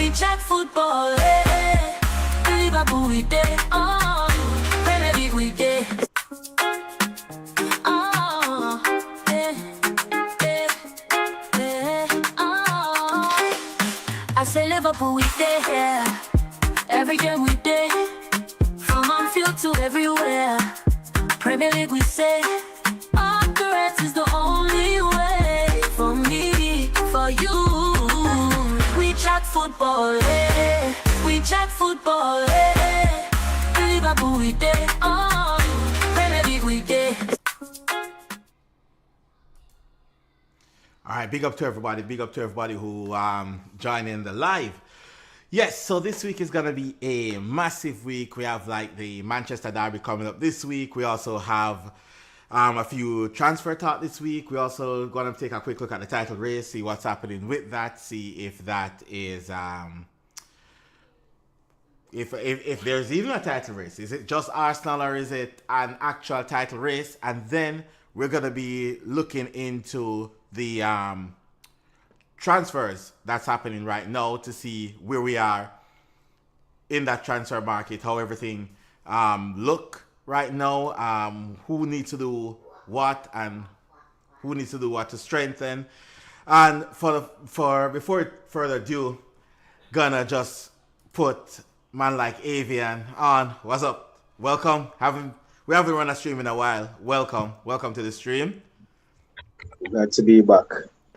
We chat football, Liverpool we day, Premier League we day, I say Liverpool we day, every game we day, from on field to everywhere. Premier League we say, correct is the only way for me, for you. We chat football, we chat football, Liverpool we day, Premier League we day. All right, big up to everybody. Big up to everybody who joined in the live. Yes, so this week is going to be a massive week. We have like the Manchester Derby coming up this week. We also have a few transfer talk this week. We're also going to take a quick look at the title race, see what's happening with that, see if that is if there's even a title race. Is it just Arsenal or is it an actual title race? And then we're going to be looking into the transfers that's happening right now to see where we are in that transfer market, how everything look right now, who needs to do what and who needs to do what to strengthen. And before further ado, gonna just put man like Avian on. What's up? Welcome. We haven't run a stream in a while. Welcome to the stream. Glad to be back.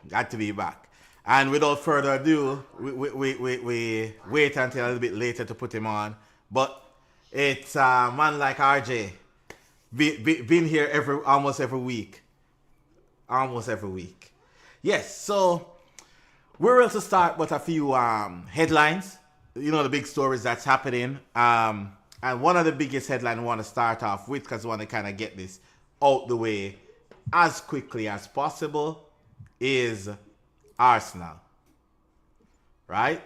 Glad to be back. And without further ado, we wait until a little bit later to put him on. But it's a man like RJ, been here almost every week. Yes, so we're ready to start with a few headlines. You know, the big stories that's happening. And one of the biggest headlines I want to start off with, because I want to kind of get this out the way as quickly as possible, is Arsenal. Right?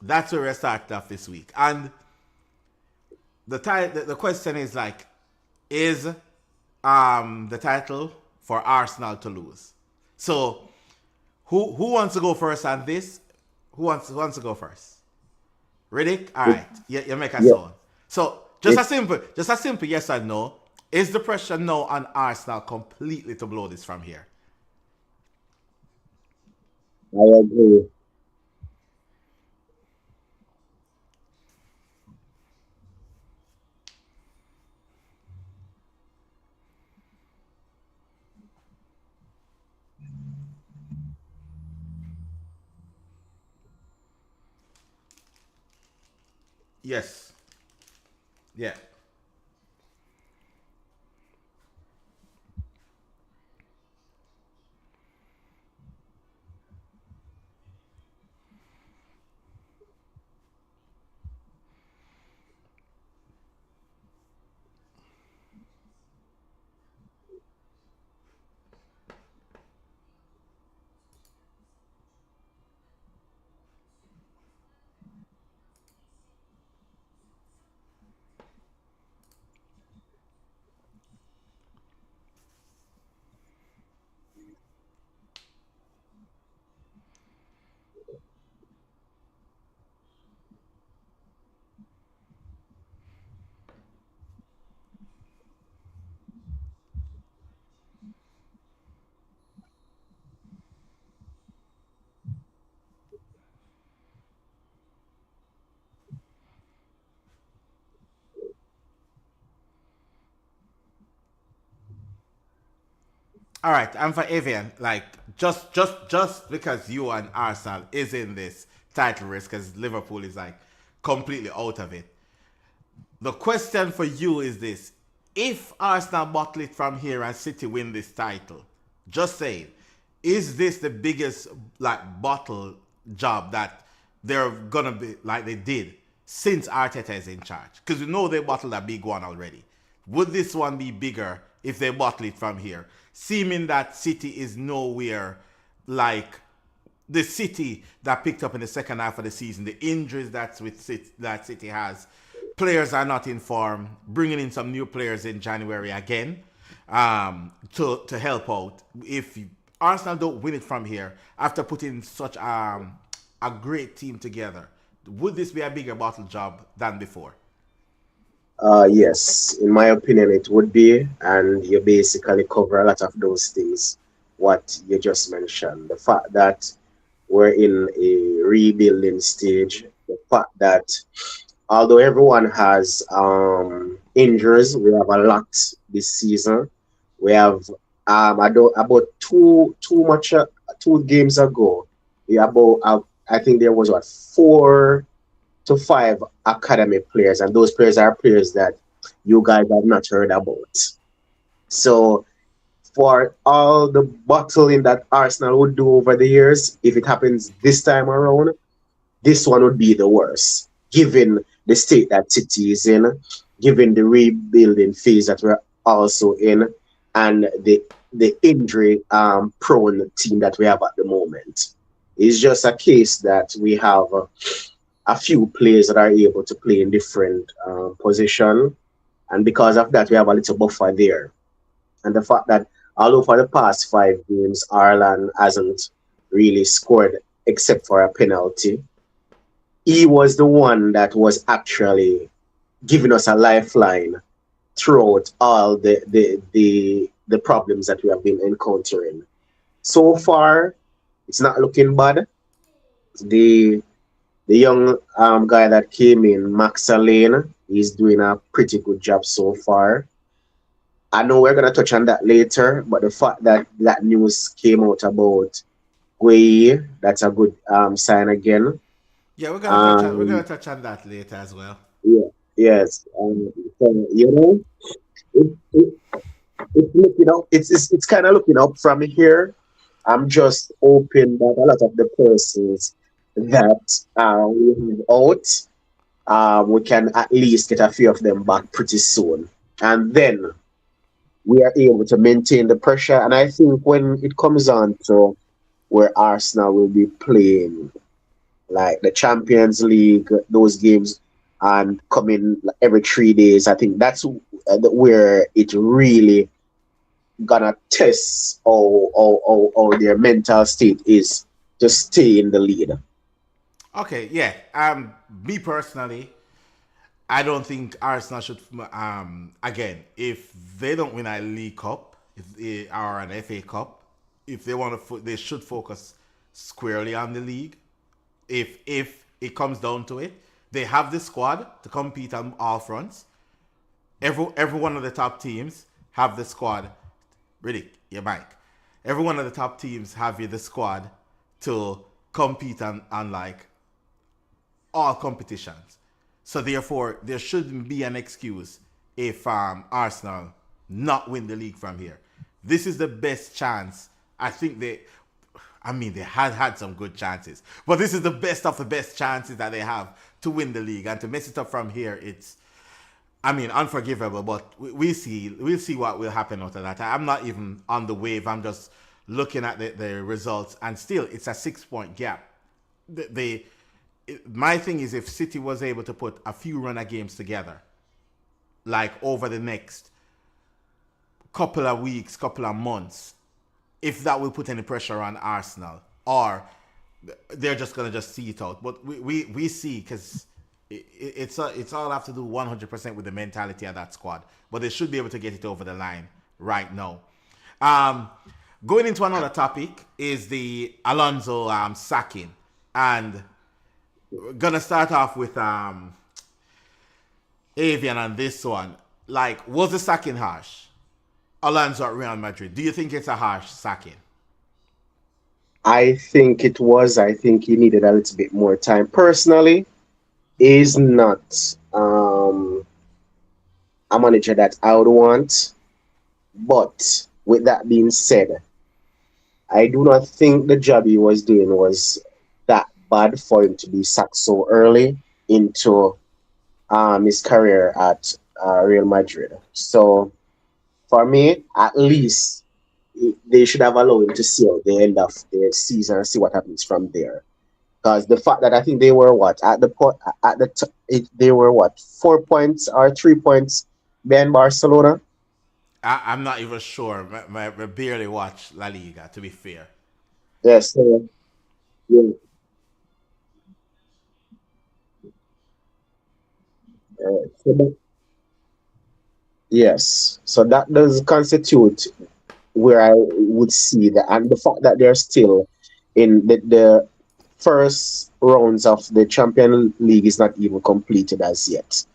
That's where we're starting off this week. And the question is like, is the title for Arsenal to lose? So who wants to go first on this? Who wants to go first? Riddick? All right. You make a sound. So just a simple yes or no. Is the pressure now on Arsenal completely to blow this from here? I agree. Yes. Yeah. All right, and for Evian, like just because you and Arsenal is in this title race, because Liverpool is like completely out of it. The question for you is this: if Arsenal bottle it from here and City win this title, just saying, is this the biggest like bottle job that they're gonna be like they did since Arteta is in charge? Because we know they bottled a big one already. Would this one be bigger if they bottle it from here? Seeming that City is nowhere like the City that picked up in the second half of the season. The injuries that City has. Players are not in form. Bringing in some new players in January again to help out. If Arsenal don't win it from here, after putting such a great team together, would this be a bigger bottle job than before? Yes, in my opinion, it would be, and you basically cover a lot of those things what you just mentioned. The fact that we're in a rebuilding stage, the fact that although everyone has injuries, we have a lot this season. We have I don't about two games ago, we about I think there was what 4 to 5 academy players, and those players are players that you guys have not heard about. So for all the bottling that Arsenal would do over the years, if it happens this time around, this one would be the worst, given the state that City is in, given the rebuilding phase that we're also in, and the injury prone team that we have at the moment. It's just a case that we have a few players that are able to play in different position, and because of that, we have a little buffer there. And the fact that although for the past 5 games, Ireland hasn't really scored except for a penalty, he was the one that was actually giving us a lifeline throughout all the problems that we have been encountering. So far, it's not looking bad. The the young guy that came in, Max Lane, he's doing a pretty good job so far. I know we're gonna touch on that later, but the fact that that news came out about Gueye, that's a good sign again. Yeah, we're gonna Um, touch on that later as well. yeah, yes, so, it, it, it's looking up. It's kind of looking up from here. I'm just hoping that a lot of the persons that we have out, we can at least get a few of them back pretty soon, and then we are able to maintain the pressure. And I think when it comes on to where Arsenal will be playing like the Champions League, those games, and coming every 3 days, I think that's where it really gonna test how their mental state is to stay in the lead. Okay, yeah. Me personally, I don't think Arsenal should. Again, if they don't win a League Cup, if they are an FA Cup, if they want to, they should focus squarely on the league. If it comes down to it, they have the squad to compete on all fronts. Every one of the top teams have the squad. Really, yeah, Mike. Every one of the top teams have the squad to compete on like all competitions. So therefore, there shouldn't be an excuse if Arsenal not win the league from here. This is the best chance. I think they had some good chances, but this is the best of the best chances that they have to win the league, and to mess it up from here, it's, unforgivable. But we'll see what will happen after that. I'm not even on the wave. I'm just looking at the results, and still, it's a 6 point gap. My thing is, if City was able to put a few runner games together, like over the next couple of weeks, couple of months, if that will put any pressure on Arsenal, or they're just gonna just see it out. But we see, because it's all have to do 100% with the mentality of that squad. But they should be able to get it over the line right now. Um, Going into another topic is the Alonso sacking, and we're gonna start off with Avian on this one. Like, was the sacking harsh? Alonso at Real Madrid. Do you think it's a harsh sacking? I think it was. I think he needed a little bit more time. Personally, is not a manager that I would want. But with that being said, I do not think the job he was doing was that bad for him to be sacked so early into his career at Real Madrid. So for me, at least they should have allowed him to see out the end of the season and see what happens from there. Because the fact that I think they were what at the point at the they were what 4 points or 3 points behind Barcelona. I'm not even sure. I barely watch La Liga, to be fair. Yes, so, yeah, So yes, so that does constitute where I would see that, and the fact that they're still in the first rounds of the Champion League is not even completed as yet.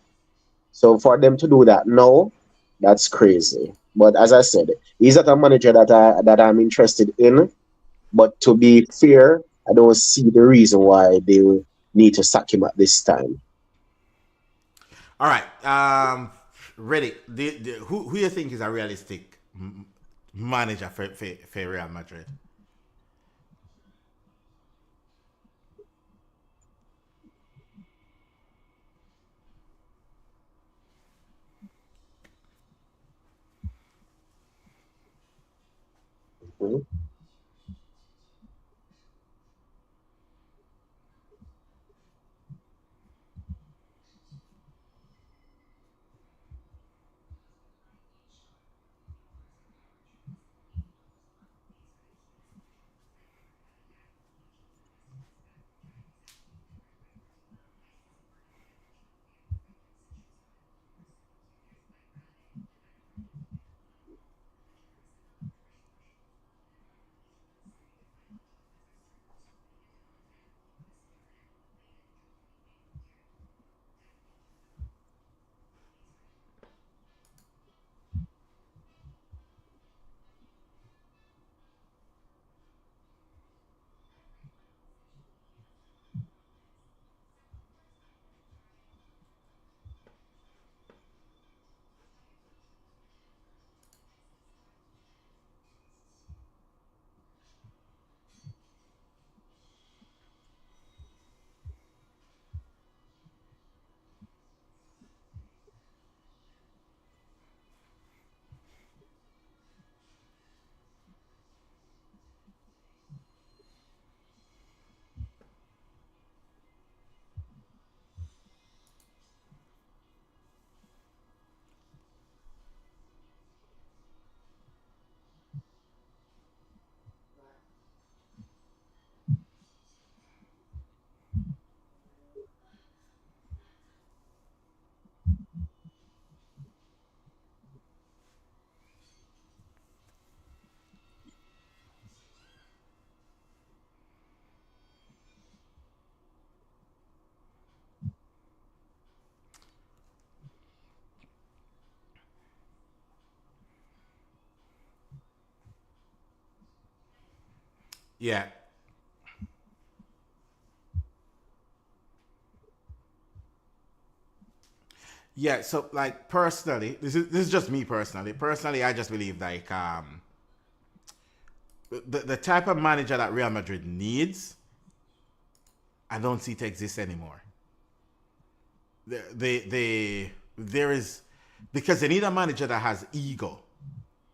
So for them to do that now, that's crazy. But as I said, he's not a manager that I'm interested in. But to be fair, I don't see the reason why they will need to sack him at this time. All right. Ready. Who you think is a realistic manager for Real Madrid? Mhm. Yeah. Yeah. So like personally, this is just me personally. Personally, I just believe like the type of manager that Real Madrid needs, I don't see it exist anymore. There is because they need a manager that has ego.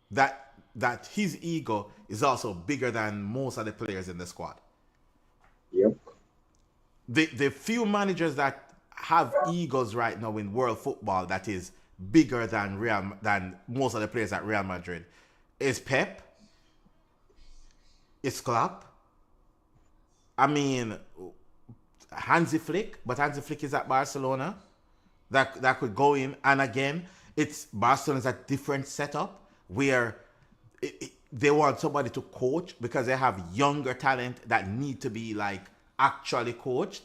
That his ego is also bigger than most of the players in the squad. Yep. The few managers that have egos right now in world football that is bigger than most of the players at Real Madrid is Pep, is Klopp. I mean Hansi Flick, but Hansi Flick is at Barcelona. That could go in, and again, it's Barcelona's a different setup where they want somebody to coach because they have younger talent that need to be like actually coached.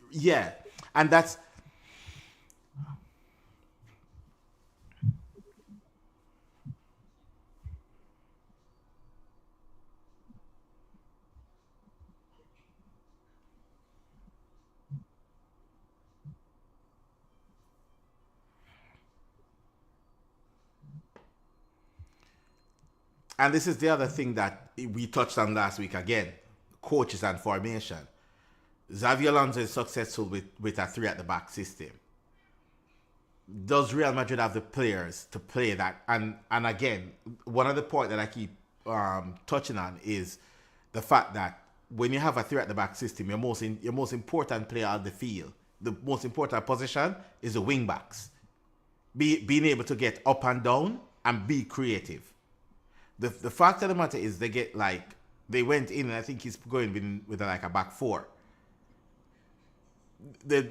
Yeah, and this is the other thing that we touched on last week again, coaches and formation. Xavi Alonso is successful with a three at the back system. Does Real Madrid have the players to play that? And again, one of the point that I keep touching on is the fact that when you have a three at the back system, your most important player on the field, the most important position is the wing backs. Being able to get up and down and be creative. The fact of the matter is they went in and I think he's going with like a back four. the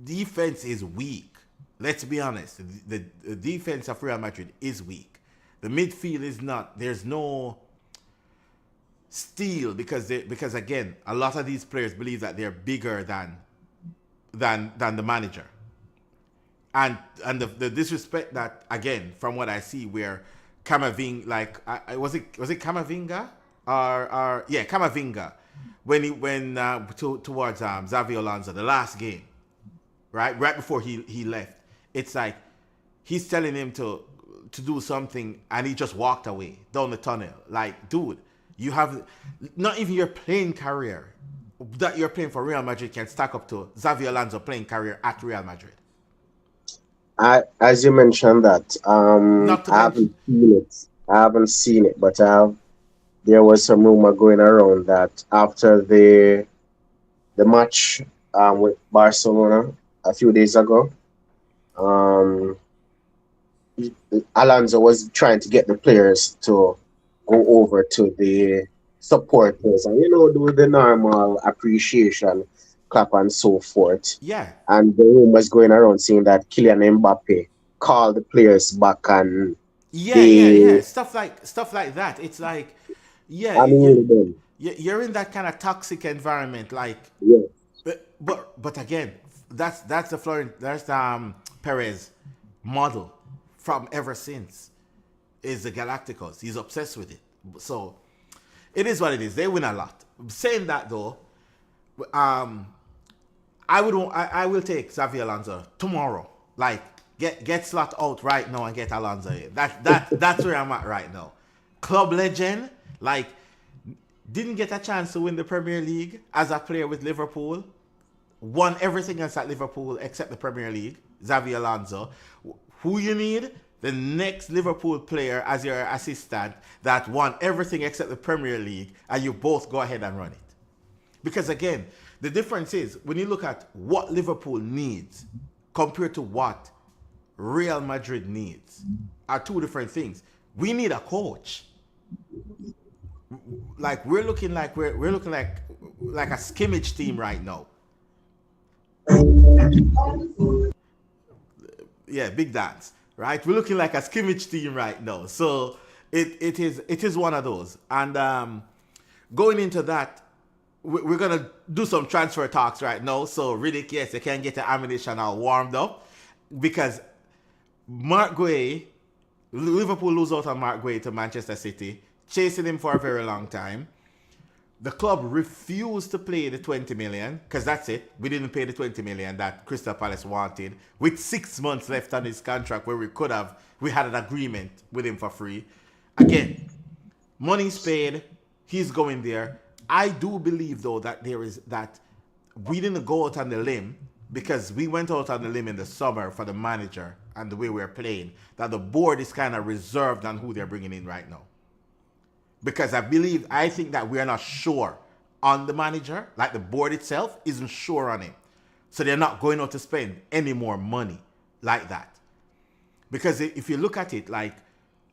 defense is weak. Let's be honest. The defense of Real Madrid is weak. The midfield is not. There's no steel because again, a lot of these players believe that they're bigger than the manager, and the disrespect that, again, from what I see, where Camavinga, like was it Camavinga or yeah, Camavinga, when towards Xavi Alonso, the last game, right before he left, it's like he's telling him to do something and he just walked away down the tunnel. Like, dude, you have not even your playing career that you're playing for Real Madrid can stack up to Xavi Alonso playing career at Real Madrid. As you mentioned that, Not to I haven't seen it. I haven't seen it, but there was some rumor going around that after the match with Barcelona a few days ago, Alonso was trying to get the players to go over to the supporters and do the normal appreciation clap and so forth. Yeah. And the rumors going around saying that Kylian Mbappe called the players back and yeah. Stuff like that. It's like, yeah, you're in that kind of toxic environment, like, yeah. But again, that's the Perez model from ever since, is the Galacticos. He's obsessed with it. So it is what it is. They win a lot. Saying that though, I will take Xavi Alonso tomorrow. Like, get Slot out right now and get Alonso in. That's where I'm at right now. Club legend, like, didn't get a chance to win the Premier League as a player with Liverpool. Won everything else at Liverpool except the Premier League. Xavi Alonso. Who you need? The next Liverpool player as your assistant that won everything except the Premier League, and you both go ahead and run it. Because again, the difference is when you look at what Liverpool needs compared to what Real Madrid needs are two different things. We need a coach. Like, we're looking like a skimmage team right now. Yeah, big dance, right? We're looking like a skimmage team right now. So it is one of those. And going into that, we're gonna do some transfer talks right now. So Riddick, yes, you can get the ammunition all warmed up, because Mark Guay, Liverpool lose out on Mark Guay to Manchester City, chasing him for a very long time. The club refused to pay the 20 million, because that's it. We didn't pay the 20 million that Crystal Palace wanted, with 6 months left on his contract, where we had an agreement with him for free. Again, money's paid. He's going there. I do believe, though, that we didn't go out on the limb, because we went out on the limb in the summer for the manager and the way we're playing, that the board is kind of reserved on who they're bringing in right now. Because I think that we are not sure on the manager, like the board itself isn't sure on him. So they're not going out to spend any more money like that. Because if you look at it, like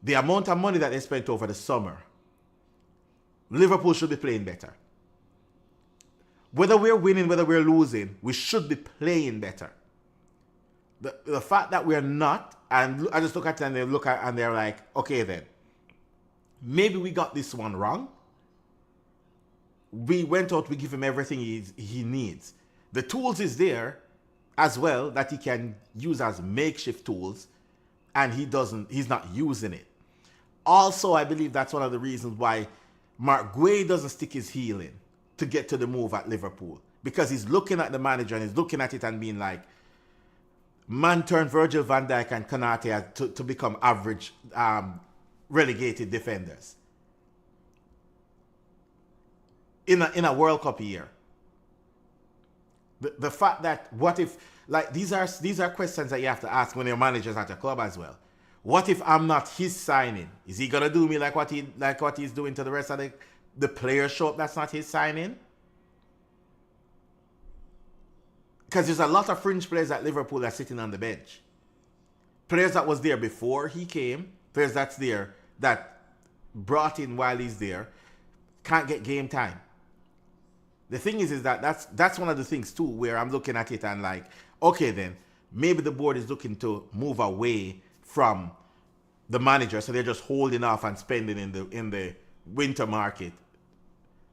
the amount of money that they spent over the summer, Liverpool should be playing better. Whether we're winning, whether we're losing, we should be playing better. The fact that we're not, and I just look at it and they're like, okay then, maybe we got this one wrong. We went out, we give him everything he needs. The tools is there as well that he can use as makeshift tools, and he's not using it. Also, I believe that's one of the reasons why Mark Guay doesn't stick his heel in to get to the move at Liverpool, because he's looking at the manager and he's looking at it and being like, man turned Virgil van Dijk and Konate to become average relegated defenders in a World Cup year. The fact that, what if, like, these are questions that you have to ask when your manager's at a club as well. What if I'm not his signing? Is he gonna do me like what he's doing to the rest of the players show up that's not his signing? Because there's a lot of fringe players at Liverpool that are sitting on the bench. Players that was there before he came, players that's there that brought in while he's there, can't get game time. The thing is that that's one of the things too where I'm looking at it and like, okay, then maybe the board is looking to move away from the manager, so they're just holding off and spending in the winter market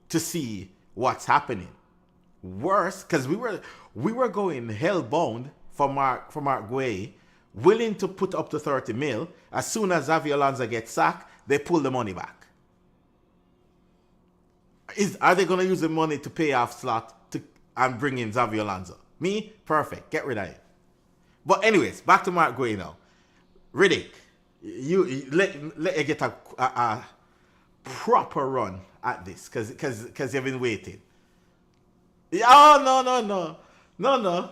to see what's happening. Worse, because we were going hellbound for Mark Guay, willing to put up to 30 mil. As soon as Xavi Alonso gets sacked, they pull the money back. Are they going to use the money to pay off Slot and bring in Xavi Alonso? Me? Perfect. Get rid of it. But anyways, back to Mark Guay now. Riddick, you let you get a proper run at this because you've been waiting. Oh, no.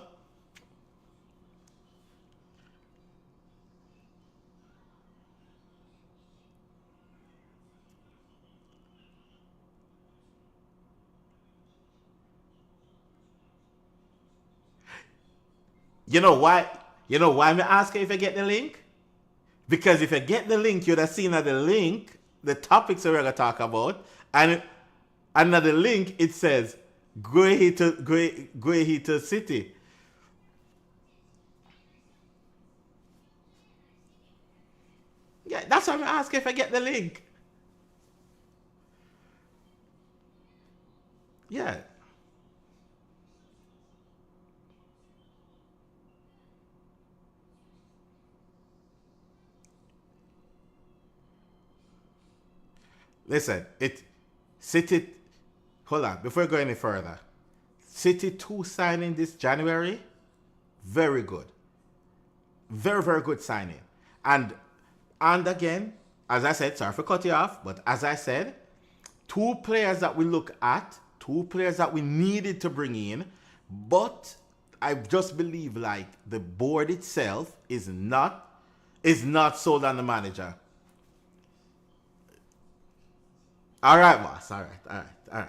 You know why? You know why I'm asking if I get the link? Because if I get the link, you'd have seen that the link, the topics we're gonna talk about, and another link it says Guay to City. Yeah, that's why I'm asking if I get the link. Yeah. Listen, City. Hold on, before I go any further, City 2 signing this January, very good, very good signing, and again, as I said, sorry for cutting you off, but as I said, two players that we look at, two players that we needed to bring in, but I just believe like the board itself is not sold on the manager. All right, boss. All right.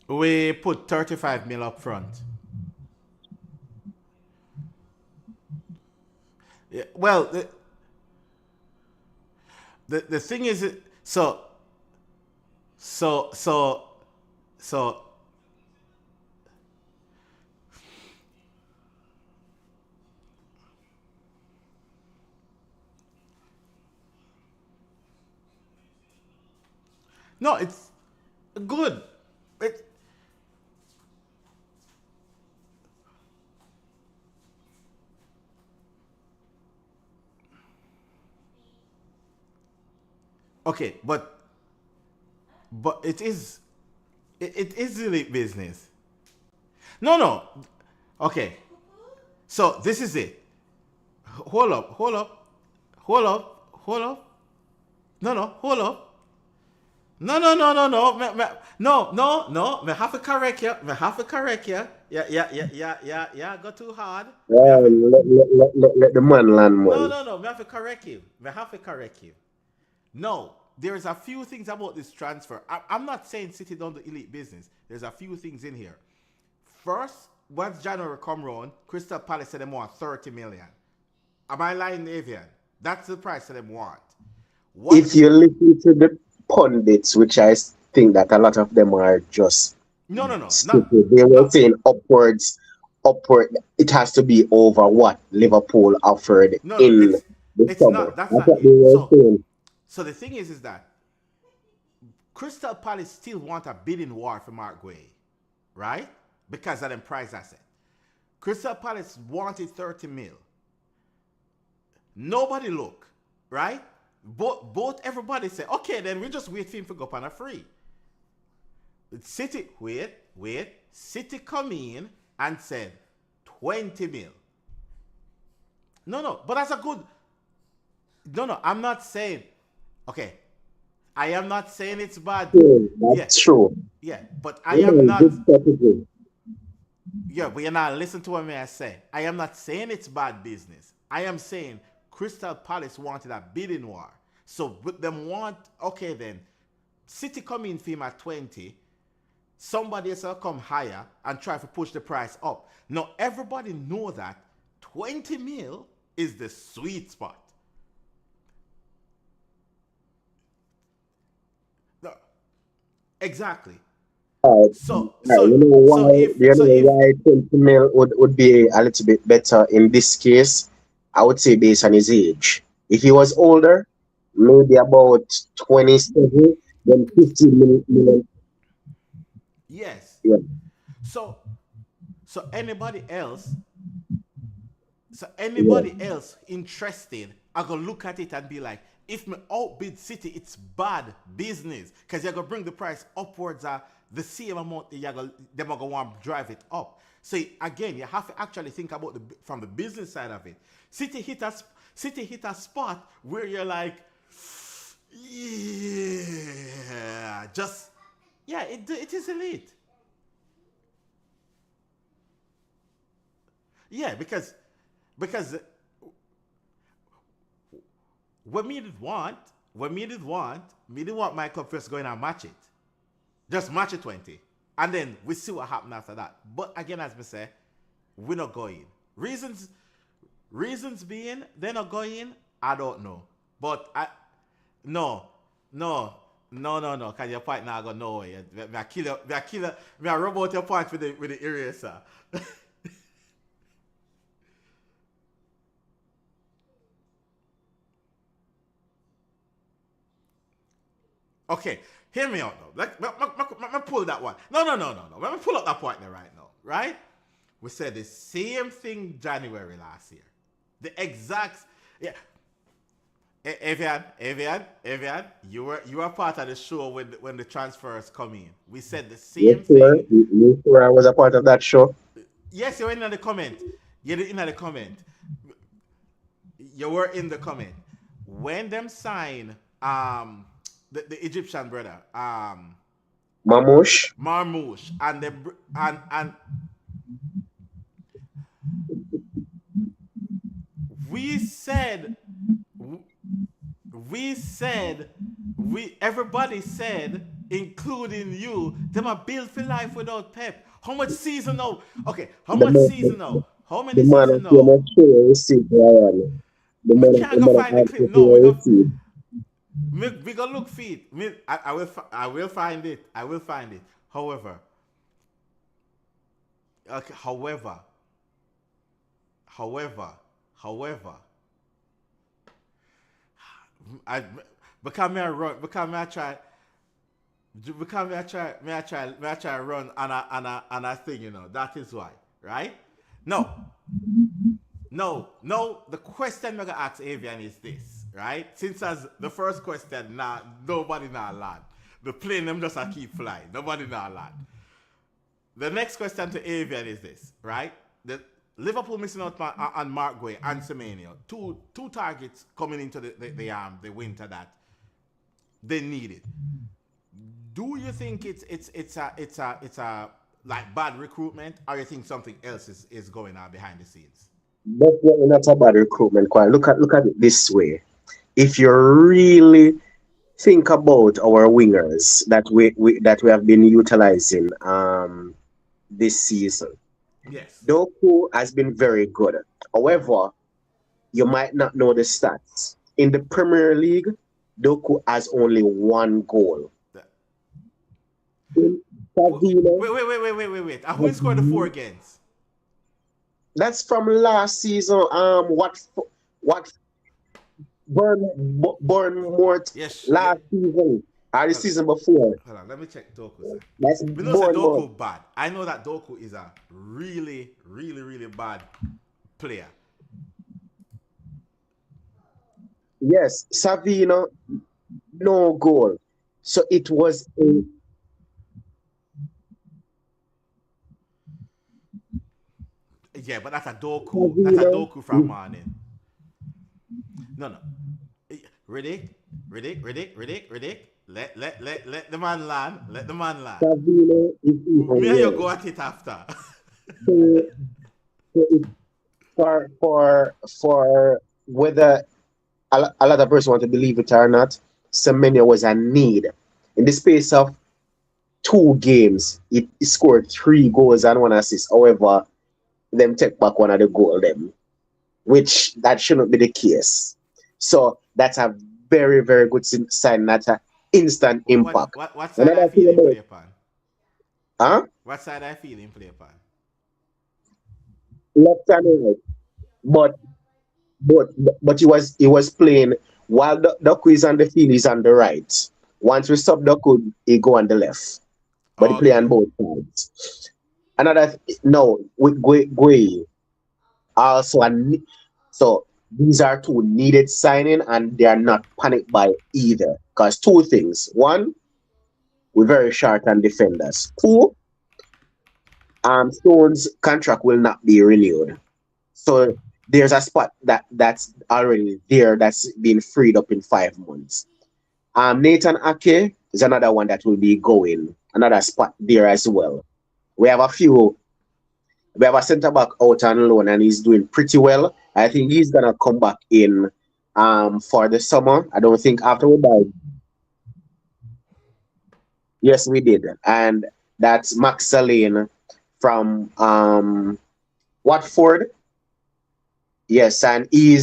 We put 35 mil up front. Yeah, well, the thing is, so no, it's good. It, okay, but it is elite business. No. Okay, so this is it. Hold up. No, hold up. No. Me have to correct you. Yeah. Go too hard. Let the man land, man. No. Me have to correct you. No, there's a few things about this transfer. I'm not saying City don't do elite business. There's a few things in here. First, once January come round, Crystal Palace said they want 30 million. Am I lying, Avian? That's the price that they want. If you listen to the pundits, which I think that a lot of them are just No. stupid, they were saying upward. It has to be over what Liverpool offered in the summer. Not. That's not what it. they were saying. So the thing is that Crystal Palace still want a bidding war for Mark Guay, right? Because of them price asset. Crystal Palace wanted 30 mil. Nobody look, right? both everybody said, okay, then we just wait for him to go up on a free. City, wait. City come in and said 20 mil. No, but that's a good. No, I'm not saying. Okay, I am not saying it's bad. True, Yeah, that's true. yeah, but I am not. Good strategy. Yeah, but you're not listen to what I say. I am not saying it's bad business. I am saying Crystal Palace wanted a bidding war. So with them want, okay then, City come in for him at 20, somebody else will come higher and try to push the price up. Now everybody know that 20 mil is the sweet spot. No, exactly. You know why 20 mil would be a little bit better in this case? I would say based on his age. If he was older, maybe about 27, then 15 million. Yes. Yeah. So so anybody else Yeah. interested, I gonna look at it and be like, if me outbid City, it's bad business. Because you're gonna bring the price upwards of the same amount that they're gonna want to drive it up. So again, you have to actually think about from the business side of it. City hit a spot where you're like, yeah, it is elite. Yeah, because what me did want my club first going and match it. Just match it 20. And then we see what happened after that. But again, as I say, we're not going. Reasons being they're not going, I don't know. But no. Cause your point now go no way. Me I kill you, me I rub out your point with the eraser. Okay, hear me out though. Let me pull that one. No. Let me pull up that point there right now. Right? We said the same thing January last year. The exact yeah. Evian, you were part of the show when the transfers come in. We said the Yes, same sir. thing. Yes, sir. I was a part of that show. Yes, you were in the comment. You're in the comment. You were in the comment. When them sign the Egyptian brother, Mamouche. Marmouche, and we said everybody said, including you, them are built for life without Pep. How much season now? Okay, how The much man, season now? How the many man season of the now? man sure receipt, Ryan. Me can't The go man find the of clip. No, the receipt. we go look for it. I will find it. I will find it. However, okay. However, I because me I run because me I try. Because me I try run on a thing, That is why, right? No. The question I'm gonna ask Avian is this, right? Since as the first question, nobody now land. The plane them just a keep flying. Nobody now land. The next question to Avian is this, right? The Liverpool missing out on Mark Guay and Semenyo. Two targets coming into the winter that they needed. Do you think it's a like bad recruitment, or you think something else is going on behind the scenes? Definitely not a bad recruitment. Quite look at it this way. If you really think about our wingers that we have been utilizing this season, Yes. Doku has been very good. However, you might not know the stats. In the Premier League, Doku has only one goal. The- In Savina, wait. And who scored the four against? that's from last season. What Bournemouth Yes. Yeah. last season or the Hold season before. on. Let me check Doku, sir. That's We know that Bournemouth. Doku bad. I know that Doku is a really, really, really bad player. Yes, Savino, no goal. So it was a Yeah, but that's a Doku. That's a Savino. Doku from morning. No, no. Riddick, Riddick. Let the man land. Let the man land. Savino is even Me and you go worse. at it after. So, so it, for whether a lot of person want to believe it or not, Semenyo was a need. In the space of 2 games, it scored 3 goals and 1 assist. However, them take back one of the goal them, which that shouldn't be the case. So that's a very, very good sign. That's an instant impact. What side I Another thing feel him about play upon? huh? What side I feel him play upon? Left and right. But but but he was playing while Doku is on the field, he's on the right. Once we stop Doku, he go on the left. But he play on Okay. both sides. Another no with Gui also so these are two needed signing and they are not panicked by either. Because 2 things. One, we're very short on defenders. Two, Stone's contract will not be renewed. So there's a spot that's already there that's been freed up in 5 months. Nathan Ake is another one that will be going, another spot there as well. We have a few. We have a centre back out on loan and he's doing pretty well. I think he's gonna come back in for the summer. I don't think after we buy. Yes, we did, and that's Max Salane from Watford. Yes, and he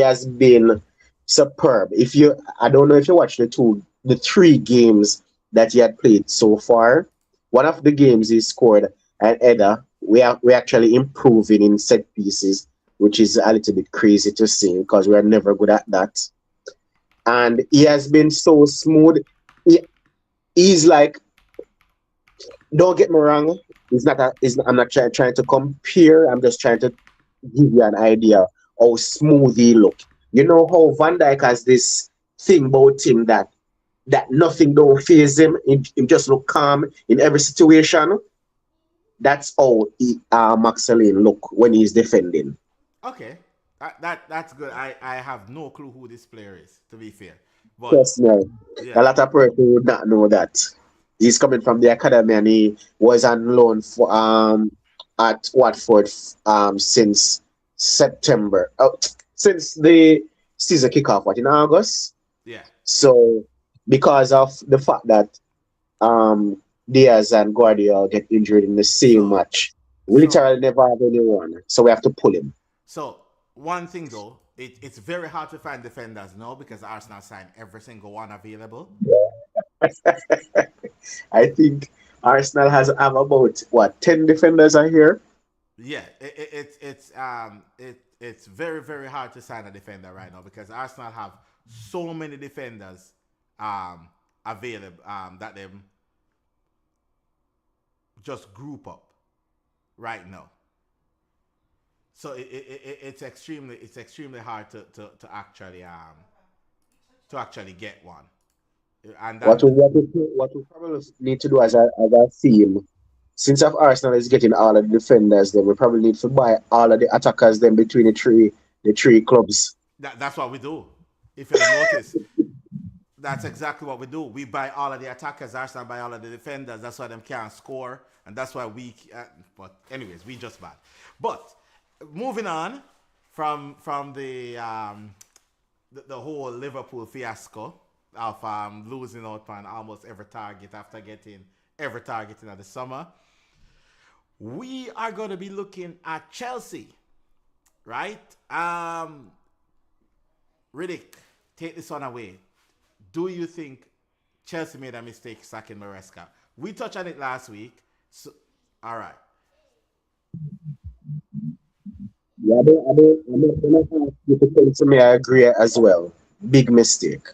has been superb. If you, I don't know if you watched the 3 games that he had played so far. One of the games he scored an header. We actually improving in set pieces, which is a little bit crazy to see because we are never good at that. And he has been so smooth. He, he's like, don't get me wrong. It's not a, it's, I'm not trying to compare. I'm just trying to give you an idea how smooth he look. You know how Van Dijk has this thing about him that nothing don't phase him. He just look calm in every situation. That's how Max look when he's defending. Okay. That's good. I have no clue who this player is, to be fair. But Trust me, a yeah. lot of people would not know that. He's coming from the academy and he was on loan for at Watford since September. Since the season kickoff, what in August? Yeah. So because of the fact that Diaz and Guardiola get injured in the same So match, we so literally never have anyone. So we have to pull him. so one thing though, it's very hard to find defenders now because Arsenal signed every single one available. I think Arsenal has have about what 10 defenders are here. Yeah, it's very very hard to sign a defender right now because Arsenal have so many defenders um available that them just group up right now. So it's extremely hard to actually get one. And that What we probably need to do as a theme, since of Arsenal is getting all of the defenders, then we probably need to buy all of the attackers then between the three clubs. that's what we do. If you notice, that's exactly what we do. We buy all of the attackers. Arsenal buy all of the defenders. That's why them can't score, and that's why we. But anyways, we just bad. But moving on from the whole Liverpool fiasco of losing out on almost every target after getting every target in the summer, we are going to be looking at Chelsea, right? Riddick, take this one away. Do you think Chelsea made a mistake sacking Maresca? We touched on it last week. So, all right. Yeah, I don't ask you to tell to me. I agree as well. Big mistake.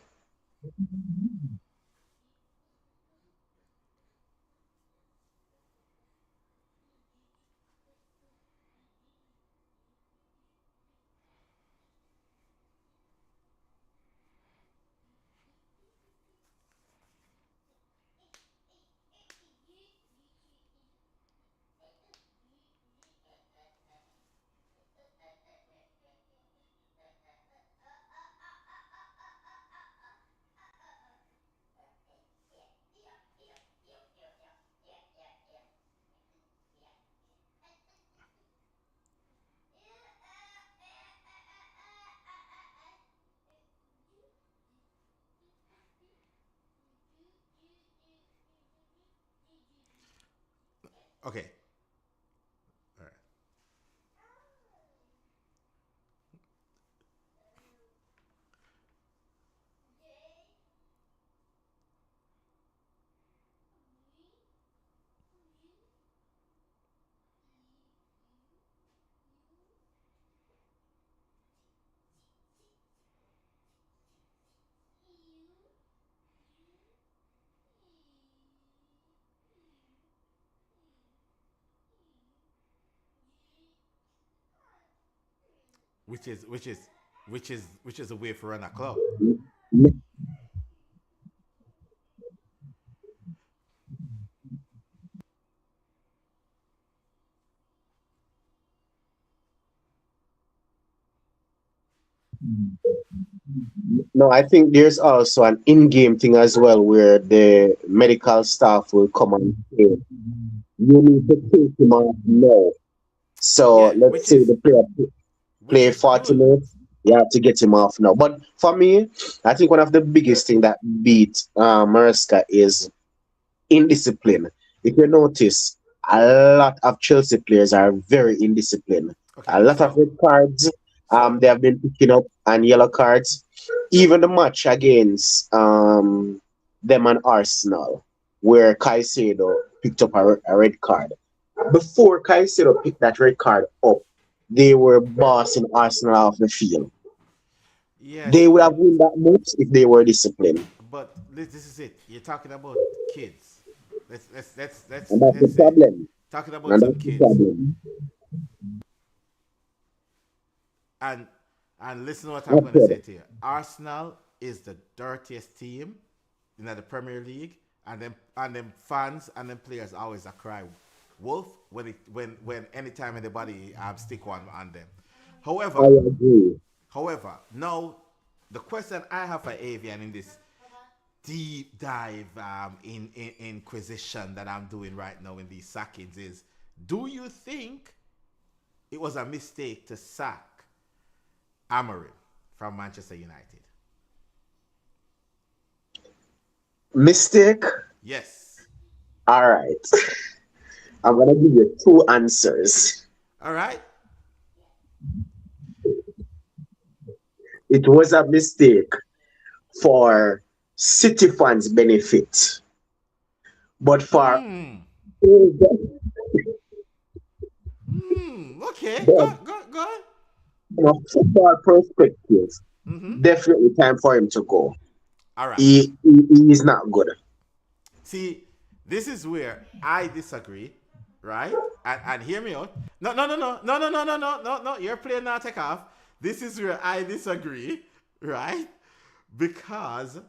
Okay. All right. Which is which is which is a way for run a club. No, I think there's also an in-game thing as well where the medical staff will come and say, you need to take him off now. So Yeah, let's say the player which play is 40 good. minutes, you have to get him off now. But for me, I think one of the biggest thing that beat Maresca is indiscipline. If you notice, a lot of Chelsea players are very indisciplined. A Okay, lot of so red cards, so they have been picking up, and yellow cards. Even the match against them and Arsenal, where Caicedo picked up a red card. Before Caicedo picked that red card up, they were bossing Arsenal off the field. yes, They would have won that match if they were disciplined. but this is it. You're talking about kids. And that's the Let's say problem. talking about And some that's the kids. problem. And listen to what I'm gonna say Okay. to you. Arsenal is the dirtiest team in the Premier League, and them fans and them players always a cry wolf when anytime anybody stick one on them. I However, agree. now the question I have for Avian in this deep dive in inquisition that I'm doing right now in these sackings is: do you think it was a mistake to sack Amorim from Manchester United? Mistake. Yes. All right. I'm gonna give you two answers. All right. It was a mistake for City fans' benefit, but for Hmm. from Hmm. Okay. a Go on. football perspective, Mm-hmm. definitely time for him to go. All right. He is not good. See, this is where I disagree, right? And hear me out. No. You're playing now. Take off. This is where I disagree, right? Because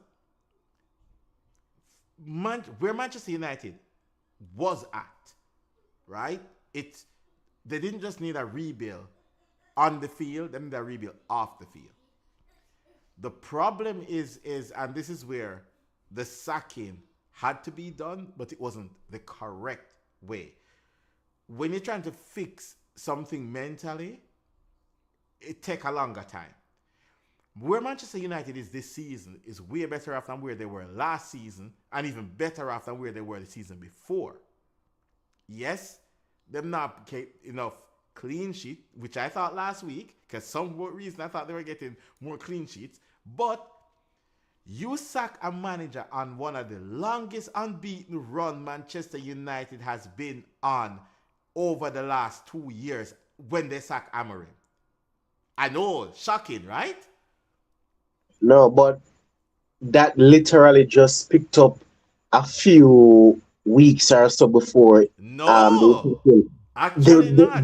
where Manchester United was at, right? It They didn't just need a rebuild on the field; they need a rebuild off the field. The problem is, and this is where the sacking had to be done, but it wasn't the correct way. When you're trying to fix something mentally, it take a longer time. Where Manchester United is this season is way better off than where they were last season, and even better off than where they were the season before. Yes, them not get enough clean sheet, which I thought last week, because some reason I thought they were getting more clean sheets. But you sack a manager on one of the longest unbeaten run Manchester United has been on over the last 2 years when they sack Amorim. I know, shocking, right? No, but that literally just picked up a few weeks or so before No, the actually not.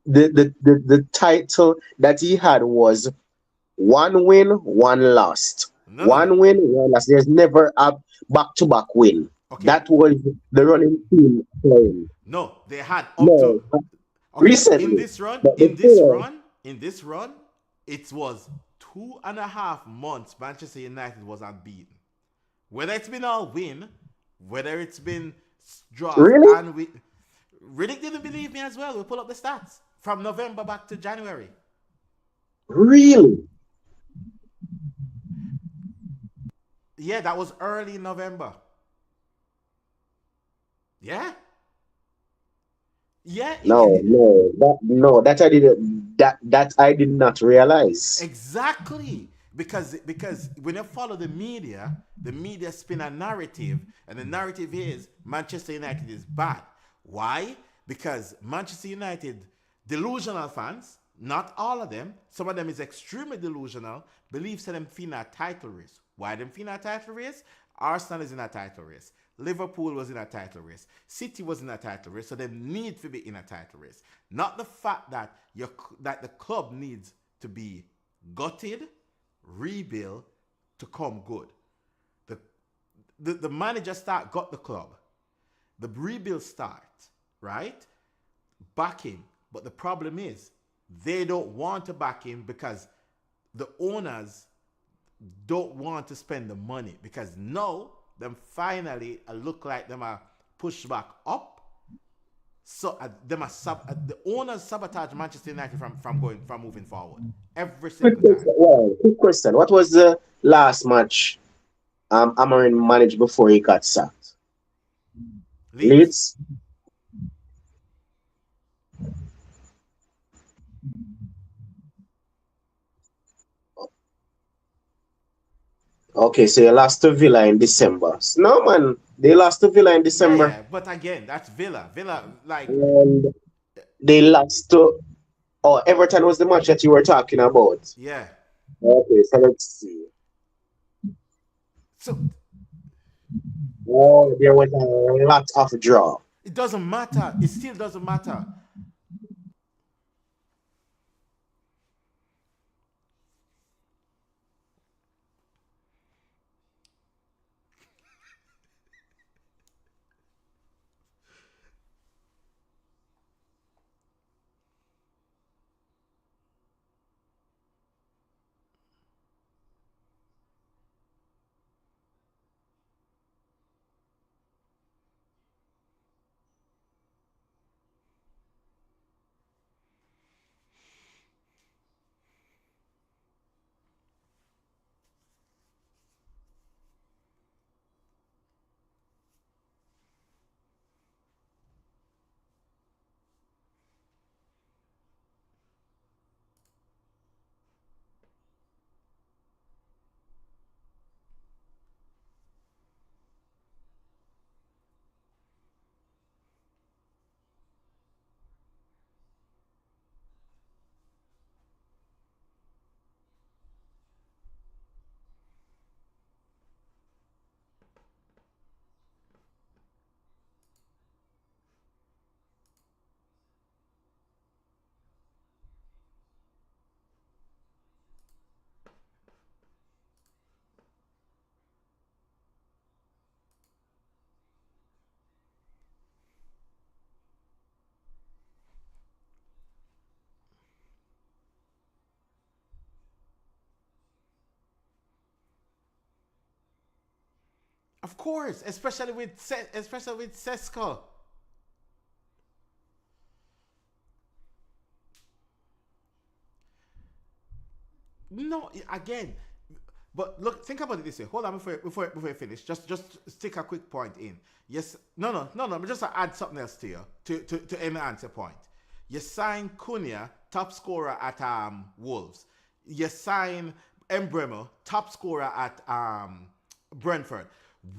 the title that he had was one win, one lost. No. One win, one lost. There's never a back-to-back win. Okay, That was the running team playing. no, they had up to. No, Okay, in recently, this run, but before, it was 2.5 months Manchester United was unbeaten. Whether it's been all win, whether it's been draws, really, and we Riddick didn't believe me as well. We pull up the stats from November back to January. really, Yeah, that was early November. Yeah, Yeah, No, that I didn't, that I did not realize. exactly. Because when you follow the media spin a narrative, and the narrative is Manchester United is bad. Why? Because Manchester United delusional fans, not all of them, some of them is extremely delusional, believes that them feel a title race. Why them feel a title race? Arsenal is in a title race. Liverpool was in a title race. City was in a title race, so they need to be in a title race. Not the fact that that the club needs to be gutted, rebuild to come good. The the manager got the club. The rebuild start, right? Back him. But the problem is they don't want to back him because the owners don't want to spend the money because now them finally look like them are pushed back up. So them are the owners sabotage Manchester United from moving forward every Quick single time. question. Well, quick question. What was the last match Amarin managed before he got sacked? Leeds. Leeds. Okay, so you lost to Villa in December. No, man, they lost to Villa in Yeah, December, yeah. But again, that's Villa. Villa, like, and they lost to. Oh, Everton was the match that you were talking about. yeah. Okay, so let's see. So Oh, there was a lot of draw. it doesn't matter. It still doesn't matter. Of course, especially with Sesko. No, again, but look, think about it this way. Hold on before you finish. Just stick a quick point in. Yes, no. Just to add something else to you to enhance your point. You sign Cunha, top scorer at Wolves. You sign Embremo, top scorer at Brentford.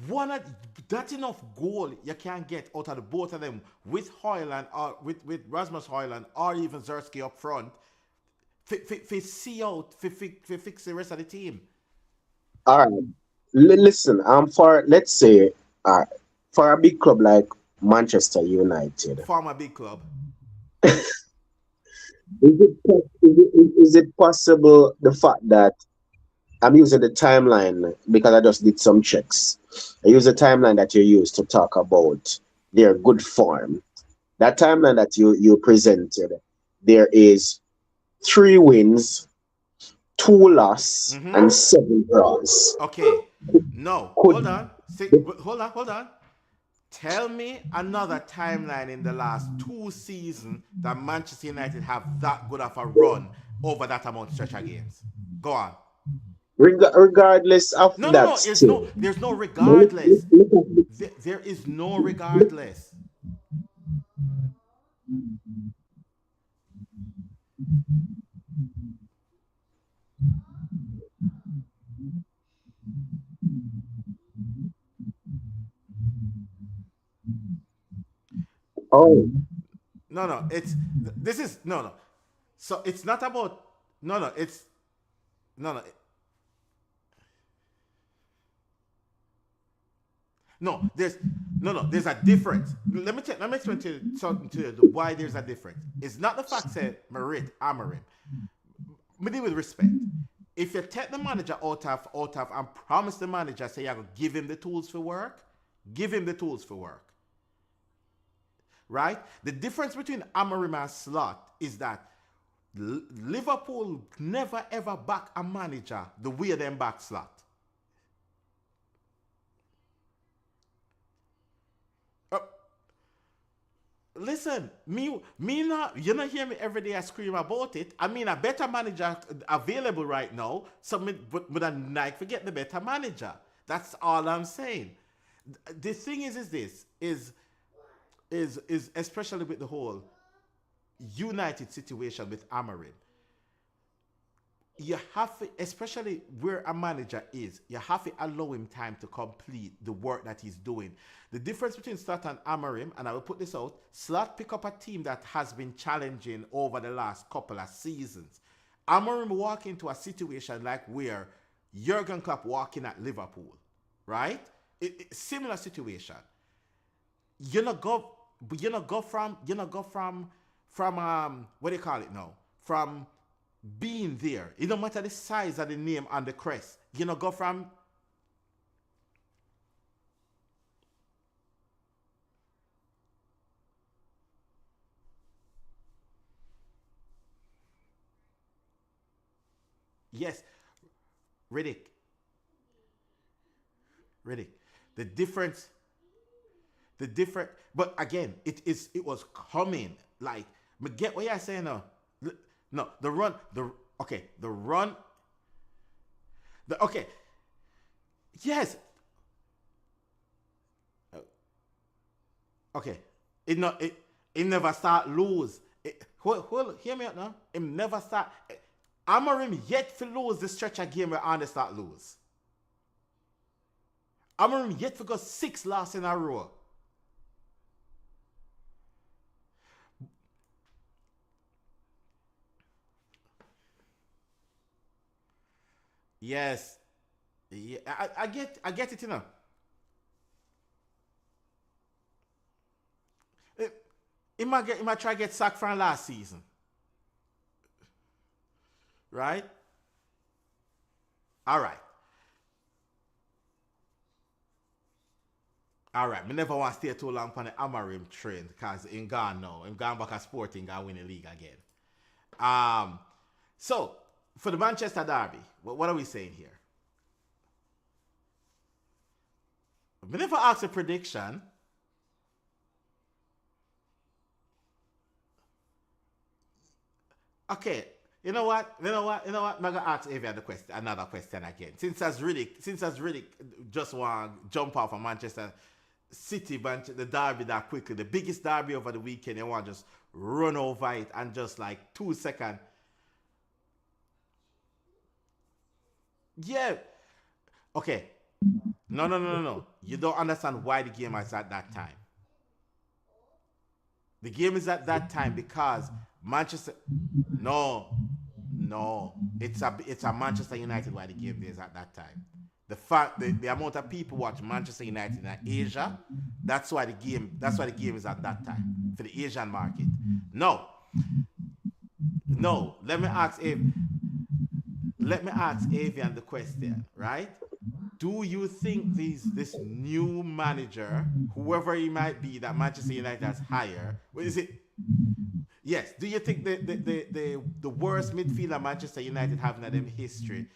One of, that's enough goal you can get out of the both of them with Hoyland or with Rasmus Hoyland or even Zersky up front for see out for fix the rest of the team. All right. Listen, for let's say, uh, for a big club like Manchester United, Former big club. is it possible the fact that I'm using the timeline because I just did some checks. I use the timeline that you use to talk about their good form. That timeline that you presented, there is 3 wins, 2 loss, and 7 draws. Okay. No. Hold Could on. Hold on. Tell me another timeline in the last 2 seasons that Manchester United have that good of a run over that amount of stretch of games. Go on. regardless of that No. still. There's no Look regardless. at There is no regardless. Oh, No, no, it's this is no, no. So it's not about no, no. It's no, no, no. There's no, no. There's a difference. Let me explain to you something to you why there's a difference. It's not the fact that Merit Amarim. Me deal with respect. If you take the manager out of and promise the manager say you're gonna give him the tools for work, give him the tools for work. Right? The difference between Amarim and Slot is that Liverpool never ever back a manager the way them back Slot. Uh, Listen, me not you not hear me every day I scream about it. I mean a better manager available right now. So me, but I like forget the better manager. That's all I'm saying. The thing is this is especially with the whole United situation with Amarin. You have to, especially where a manager is, you have to allow him time to complete the work that he's doing. The difference between Slot and Amarim, and I will put this out, Slot pick up a team that has been challenging over the last couple of seasons. Amarim walk into a situation like where Jurgen Klopp walking at Liverpool, right? Similar situation. You not go, from what do you call it now? From being there. It don't matter the size of the name and the crest. You know, go from yes, Riddick, Riddick. The difference, but again, it was coming. Like, me get what you're saying now. No, the run, the run, okay, yes, okay. It never start lose. Hold, hear me out now. It never start. Amarim yet to lose the stretch of game where Andy start lose. Amarim yet to go 6 losses in a row. Yes, yeah, I get it, you know. He might try to get sacked from last season, right? All right, all right. Me never want to stay too long on the Amarim train because in gone now. I'm gone back at Sporting and win the league again. Um, so for the Manchester Derby, what are we saying here? Me never ask a prediction. Okay, you know what. I'm gonna ask Evie another question again. Since as really just want to jump off of Manchester City, the derby that quickly, the biggest derby over the weekend, you want to just run over it and just like 2 seconds. Yeah. Okay. No, no, no, no, no. You don't understand why the game is at that time. The game is at that time because Manchester. No, no. It's a Manchester United why the game is at that time. The amount of people watch Manchester United in Asia, that's why the game is at that time for the Asian market. No, no. Let me ask Avian the question, right? Do you think this new manager, whoever he might be, that Manchester United has hired, what is it? Yes. Do you think the worst midfielder Manchester United have in them history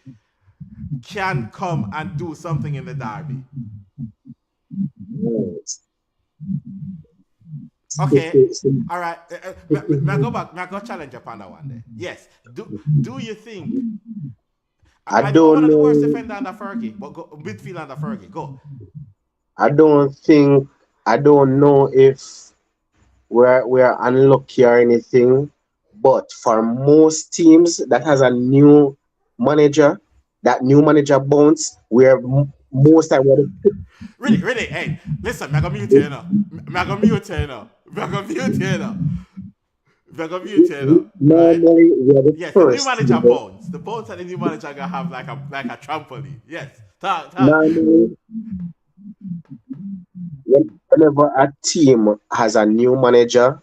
can come and do something in the derby? yes. Okay. All right. May I go back? May I go challenge upon that one there? Yes. Do you think I I know one don't of the worst know. defender under Fergie, but go midfield under Fergie. Go. I don't think. I don't know if we're unlucky or anything, but for most teams that has a new manager, that new manager bounce, we're most time we're Really, really, hey, listen, I'm gonna mute you now. I'm gonna mute you now. I'm gonna mute you now. I'm gonna mute you now. Right? normally we're the Yes, the new first manager team. bones. The bones that the new manager gonna have like a trampoline. Yes. Talk. Normally, whenever a team has a new manager,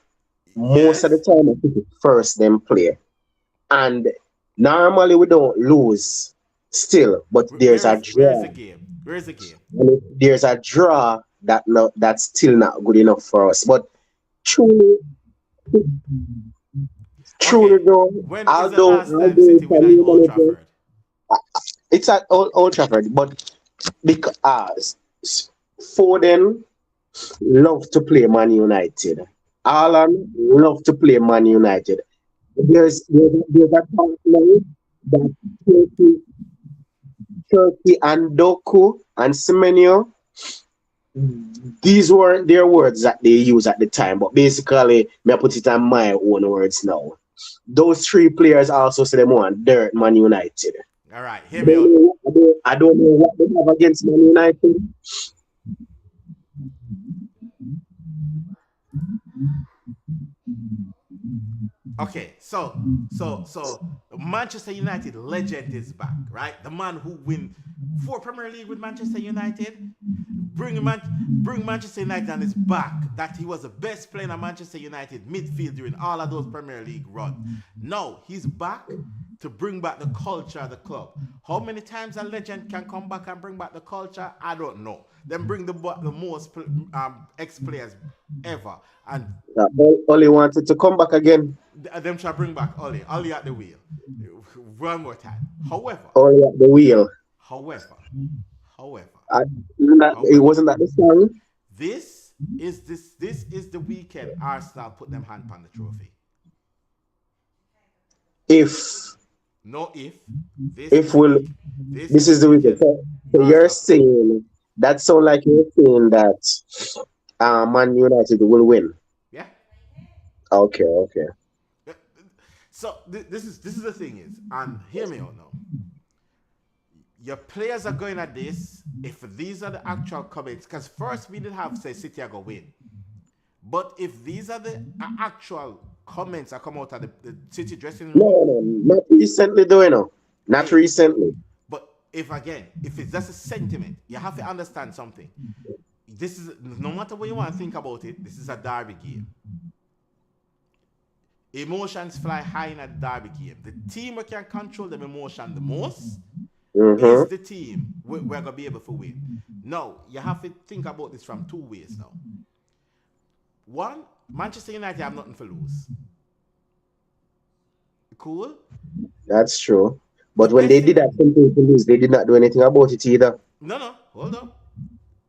most of the Yes. time I think it's first them play. And normally we don't lose still, but there's a Where's the draw. game? Where's the game? And if there's a draw that's still not good enough for us. But truly, Okay. truly though, When is the although last time City it's a win at new Old manager, Trafford? it's at Old Trafford, but because Foden love to play Man United. Alan love to play Man United. There's a talk now that Turkey, Turkey and Doku and Semenyo, these weren't their words that they used at the time, but basically, me I put it on my own words now. Those three players also say they want dirt Man United. All right, hear me out. I don't know what they have against Man United. Okay, so Manchester United legend is back, right? The man who win 4 Premier League with Manchester United, bring Manchester United on his back. That he was the best player in Manchester United midfield during all of those Premier League runs. Now he's back to bring back the culture of the club. How many times a legend can come back and bring back the culture? I don't know. Then bring the most ex-players ever, and Only wanted to come back again. them shall bring back Ollie at the wheel. One more time. Only at the wheel. However, however, It wasn't that the song. this is the weekend Arsenal put them hand on the trophy. If No if. if we'll this is the weekend. So you're saying that sound like you're saying that Man United will win. Yeah. Okay. So this is the thing is, and hear me out now. Your players are going at this if these are the actual comments, because first we did have say City are going to win. But if these are the actual comments that come out of the City dressing room, No, not recently though, you know. Not recently. but if it's just a sentiment, you have to understand something. This is, no matter what you want to think about it, this is a derby game. Emotions fly high in a derby game. The team who can control them emotion the most is the team we're going to be able to win. Now, you have to think about this from two ways now. One, Manchester United have nothing to lose. Cool? That's true. But when they did have something to lose, they did not do anything about it either. No, hold on.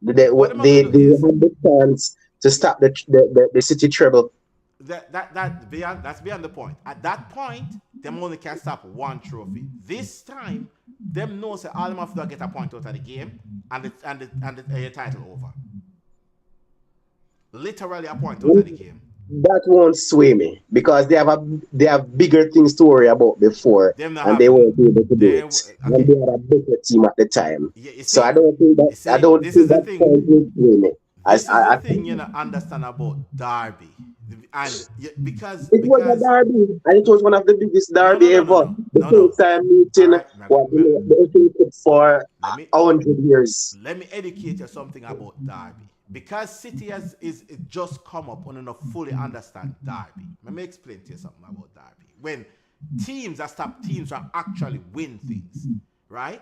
They had the chance to stop the City treble. That's beyond the point. At that point, them only can stop one trophy. This time, them know say all them have to get a point out of the game and the title over. Literally a point out of the game. That won't sway me because they have bigger things to worry about before, and they won't be able to do it. Okay. And they had a better team at the time, so I don't think that. I don't think that point will sway me. This is the thing you know understand about derby, and because it was a derby, and it was one of the biggest derby ever. The first time meeting the FA Cup for 100 years. Let me educate you something about derby. Because City is just come up on enough fully understand derby. Let me explain to you something about derby. When teams are actually win things, right?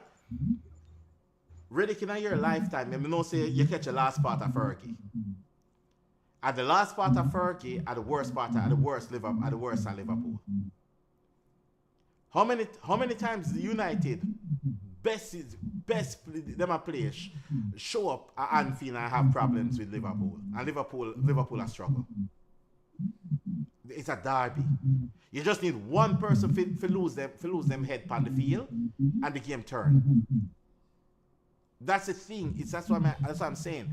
Riddick in your lifetime, you know say you catch the last part of Fergie. At the last part of Fergie, at the worst Liverpool, at the worst of Liverpool. How many times the United best them a players show up at Anfield and have problems with Liverpool, and Liverpool are struggle. It's a derby. You just need one person to lose them head on the field, and the game turn. That's the thing. That's what I'm saying.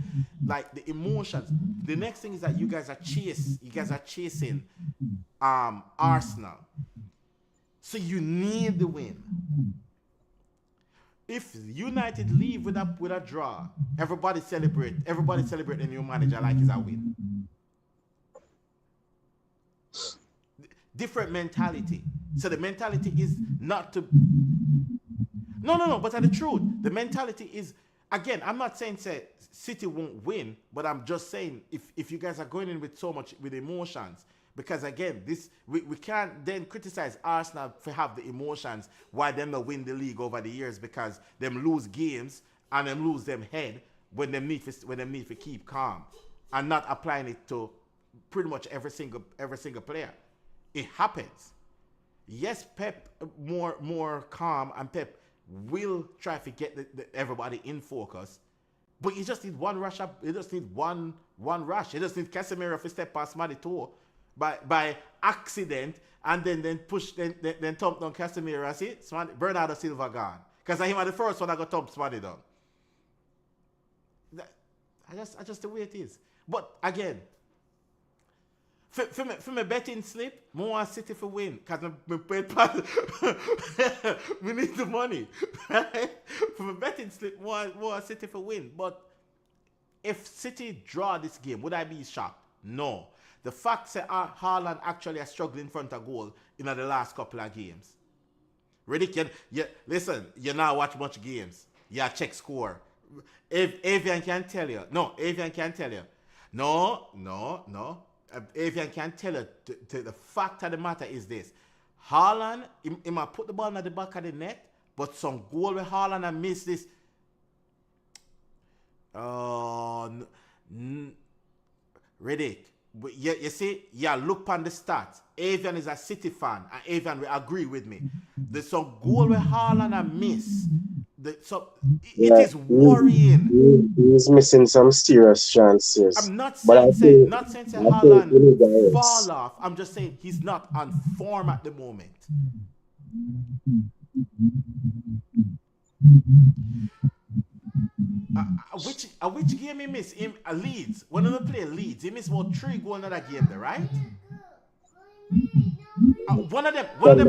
Like the emotions. The next thing is that you guys are chasing Arsenal. So you need the win. If United leave with a draw, everybody celebrate the new manager like it's a win. Different mentality. So the mentality is not to. No. But the truth, the mentality is, again, I'm not saying say City won't win, but I'm just saying if you guys are going in with so much with emotions, because again, this we can't then criticize Arsenal for have the emotions why them not win the league over the years because them lose games and them lose them head when them need to keep calm and not applying it to pretty much every single player. It happens. Yes, Pep more calm, and Pep will try to get everybody in focus. But you just need one rush up. You just need one rush. You just need Casemiro to step past Smadi toe by accident, and then push then thump down Casemiro. I see Bernardo Silva gone because him are the first one that got thump Smadi down. I just the way it is. But again. For my betting slip, I want City for win because we need the money. Right? For my betting slip, I want City for win. But if City draw this game, would I be shocked? No. The fact that Haaland actually has struggled in front of goal in the last couple of games. Ridiculous. Listen, you now watch much games. Yeah, check score. If Avian can tell you. No, Avian can tell you. No. Avian can tell you the fact of the matter is this. Haaland, he might put the ball at the back of the net, but some goal with Haaland and miss this. Riddick. But you see, look on the stats. Avian is a City fan, and Avian will agree with me. There's some goal with Haaland and miss. It is worrying. He's missing some serious chances. I'm not saying Haaland fall off. I'm just saying he's not on form at the moment. Which game he missed? Leeds. When he play Leeds, he missed about 3 goals in that game, there, right? One of them was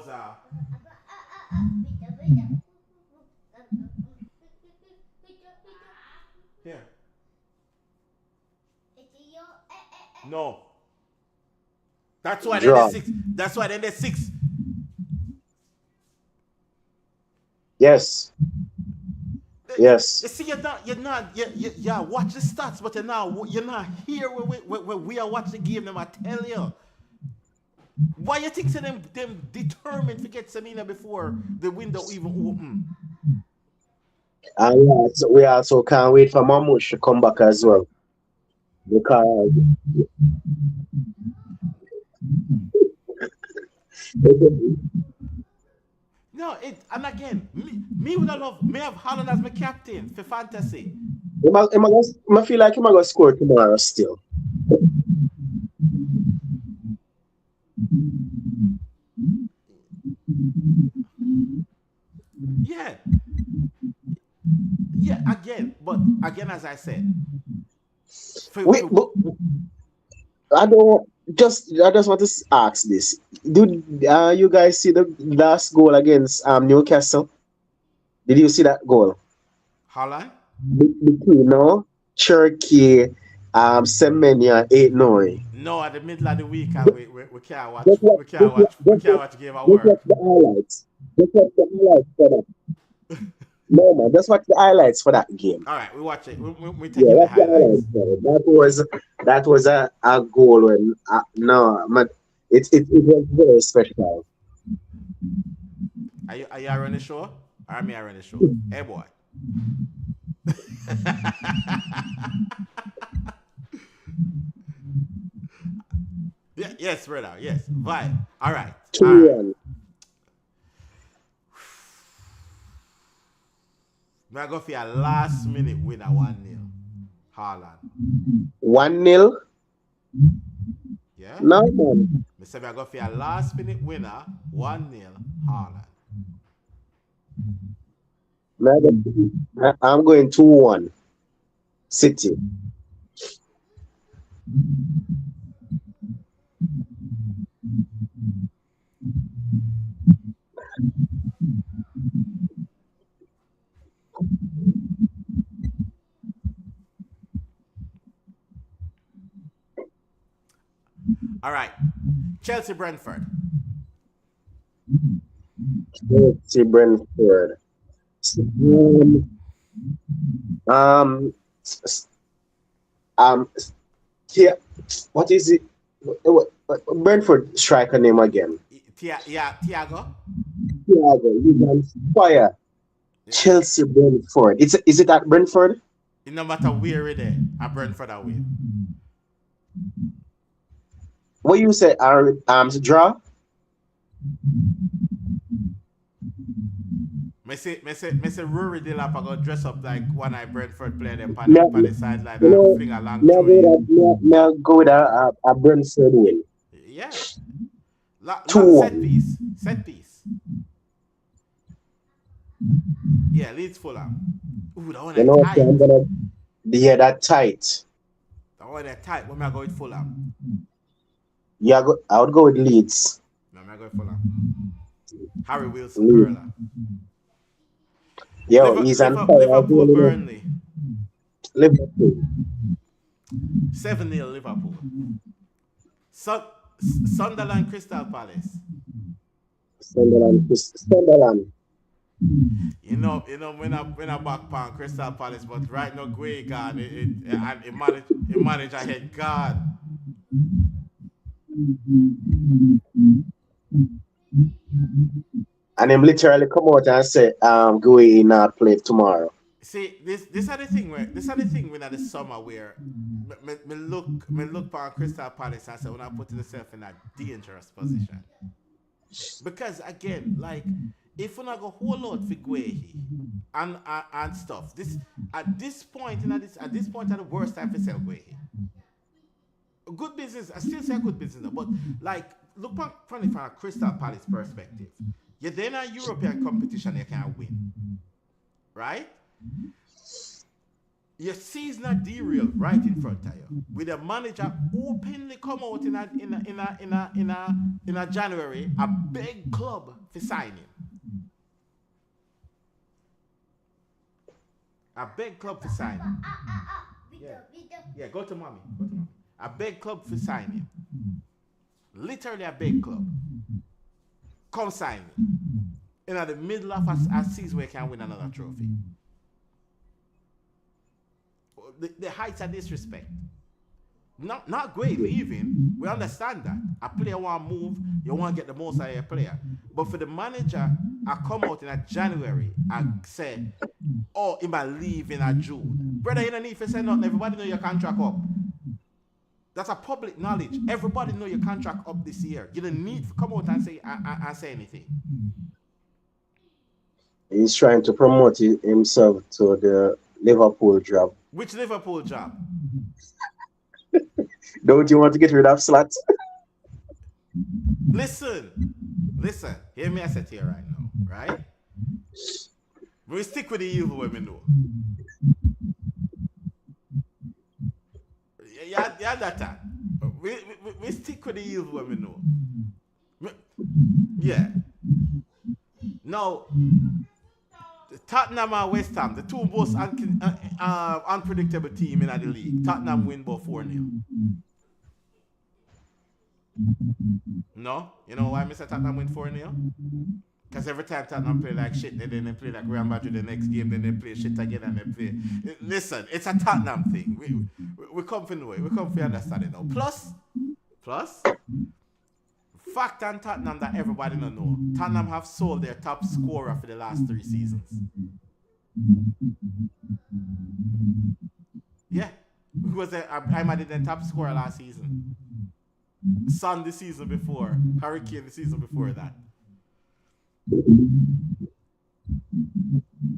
a here. No. That's why then there's 6. Yes. Yes. You see, you're not watch the stats, but you're not here when we are watching the game. Them I tell you. Why you think them determined to get Semina before the window even open? And we also can't wait for Mamouche to come back as well. Because no, and again, me would have Haaland as my captain for fantasy. I feel like he might go score tomorrow still. Yeah, again, as I said. I just want to ask this. Did you guys see the last goal against Newcastle? Did you see that goal? Haaland? Between Cherky, Semenya, 8-9. No, at the middle of the week, we can't watch. We can't watch game at work. Just watch the highlights. Just watch the highlights for that. No man, just watch the highlights for that game. All right, we watch it. We take the highlights. That was a goal when it was very special. Are you running the show? Or me running the show? Hey boy. Yes, brother. Yes. Vibe. All right. 2-1. I go for a last minute winner 1-0. Haaland. 1-0? Yeah? No, man. Me say we go for a last minute winner, 1-0 Haaland. I'm going 2-1. City. All right. Chelsea Brentford. Chelsea Brentford. Um, um, yeah, what is it? Brentford striker name again. Thiago. Thiago, he's on fire. Chelsea Brentford. Is it at Brentford? No matter where it is, at Brentford I win. What you say? Draw. Me say Rory Delap I go dress up like one eye Brentford player them on the sideline and fling a long through. Now go with a Brentford win. Yeah. 2-1. Set piece. Yeah, Leeds Fulham. Ooh, that one You know what? tight. I'm gonna that tight. That one tight. When I go with Fulham. Yeah, I would go with Leeds. No, I go with Fulham. Harry Wilson Curler. Yo, he's on fire. Liverpool Burnley. Liverpool. 7-0 Liverpool. Sunderland Crystal Palace. Sunderland. You know, when I back pan Crystal Palace, but right now Guay gone. It manage ahead God. And him literally come out and say, go in play tomorrow. See, this are the thing when at the summer where me look on Crystal Palace and say when I put myself in a dangerous position. Because again, like if we not go whole lot for Guehi and stuff, at this point at the worst time for sell Guehi. Good business, I still say good business, but like look from a Crystal Palace perspective. You're then a European competition you can't win. Right? Your season are derailed right in front of you. With a manager openly come out in a January, a big club for signing. A big club for signing. Yeah, go to mommy. A big club for signing. Literally a big club. Come sign me. In the middle of a season where you can win another trophy. The heights of disrespect. Not great leaving. We understand that. A player want to move, you want to get the most out of your player. But for the manager, I come out in a January and say, oh, he might leave in a June. Brother, you don't need to say nothing. Everybody know your contract up. That's a public knowledge. Everybody know your contract up this year. You don't need to come out and say anything. He's trying to promote himself to the Liverpool job. Which Liverpool job? Don't you want to get rid of Slats? Listen. Hear me I sit here right now, right? We stick with the evil when we know. Yeah, that. We stick with the evil when we know. Yeah. Now, Tottenham and West Ham, the two most unpredictable team in the league. Tottenham win by 4-0. No? You know why Mr. Tottenham win 4-0? Because every time Tottenham play like shit, then they play like Real Madrid the next game, then they play shit again and they play. Listen, it's a Tottenham thing. We come for know it. We come for understand it now. Plus, fact and Tottenham that everybody don't know. Tottenham have sold their top scorer for the last 3 seasons. Yeah. Who was I'm at the top scorer last season. Son the season before. Hurricane the season before that.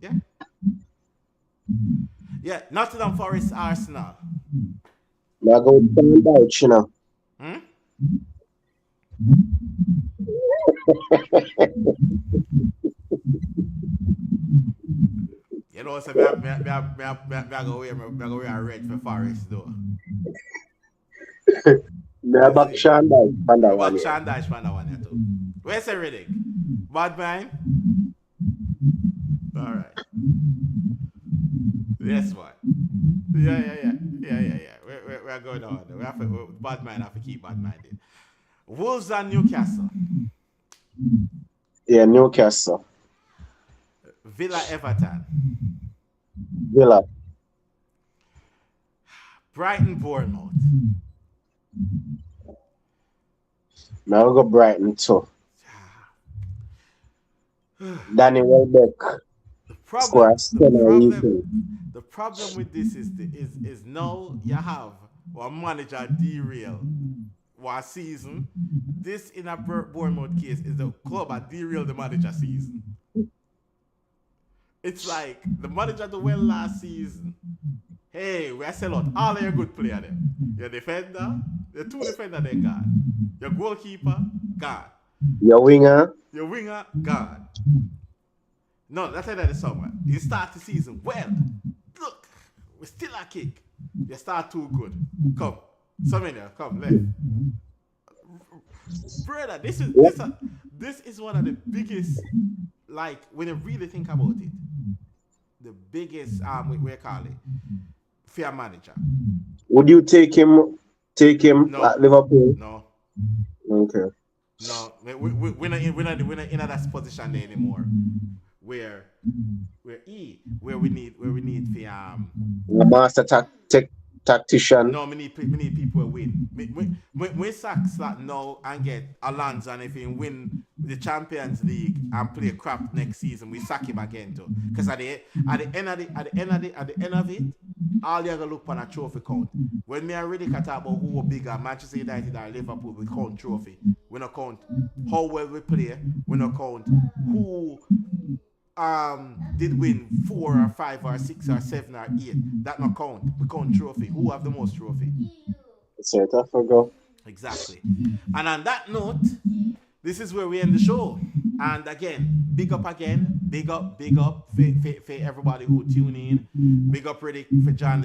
Yeah. Yeah, Nottingham Forest Arsenal. Now go stand out, you know. You know, so me go wear a red for Forest though. Me a You back see? Shandai on that Me one. back Yeah. Shandash for that one here too. Where's the Riddick? Bad man? Alright. Yes, what? Yeah. We're going on. Bad man have to keep bad minded. Wolves and Newcastle. Yeah, Newcastle, Villa Everton. Villa, Brighton Bournemouth. me I will go Brighton too. Danny Welbeck The score problem, a stunner evening. the problem with this is now you have one manager derail one season. This in a Bournemouth case is the club that derailed the manager season. It's like the manager do well last season. Hey, we are sell out all of your good players them. Your defender, the two defender they got. Your goalkeeper, gone. Your winger, Your winger, gone. No, that's the summer. You start the season. Well, look, we still a kick. You start too good. Come. Some in there, come, left. Brother, this is one of the biggest, like, when you really think about it, the biggest we call it fair manager. would you take him No. at Liverpool? No. Okay. No. We're not in that position there anymore. Where we need for A master tactician. no, we need people who win. We sack slot now and get Alonso, and if he win the Champions League and play crap next season, we sack him again too. Because at the end of it, all you gotta look on a trophy count. When me already talk about who were bigger, Manchester United or Liverpool, we count trophy. We don't count how well we play. We don't count who did win 4 or 5 or 6 or 7 or 8. That not count. We count trophy. Who have the most trophy? South Africa. Exactly. And on that note, this is where we end the show. And again, big up for everybody who tune in. Big up Riddick for joining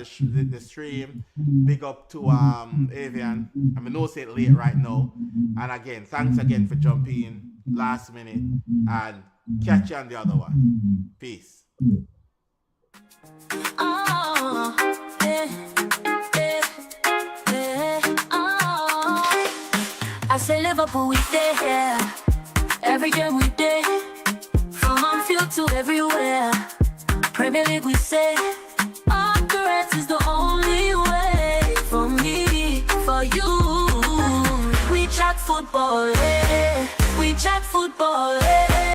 the stream. Big up to Avian. I mean, no say it late right now. And again, thanks again for jumping in last minute. And catch you on the other one. Peace. Oh, I say Liverpool, we there. Every game we there. From Anfield to everywhere. Premier League, we say. Our Reds is the only way. For me, for you. We chat football, We chat football,